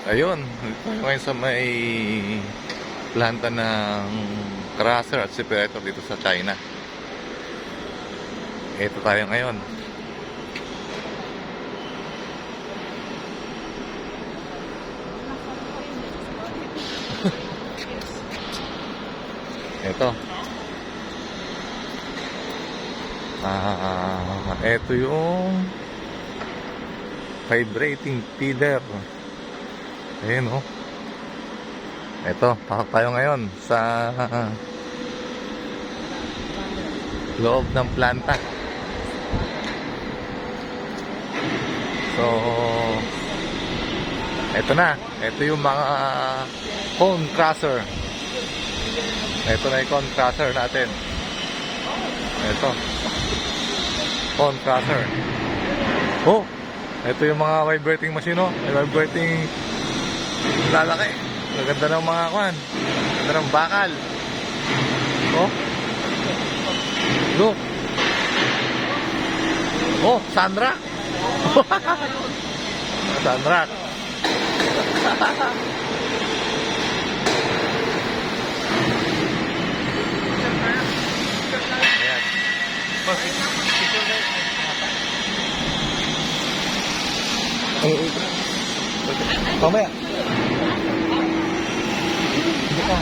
Ayun, ngayon sa may planta ng crusher at separator dito sa China. Ito tayo ngayon. Ito. Ito yung vibrating feeder. Ayan o. Ito, pasok tayo ngayon sa loob ng planta. So, ito na. Ito yung mga cone crusher. Ito na yung cone crusher natin. Ito. Cone crusher. Oh! Ito yung mga vibrating machine, oh. Vibrating lalaki. Maganda ng mga kwan. Maganda ng bakal. Oh. Look. Oh, Sandra. Sandra. Ayan. Mamaya. Hindi ka.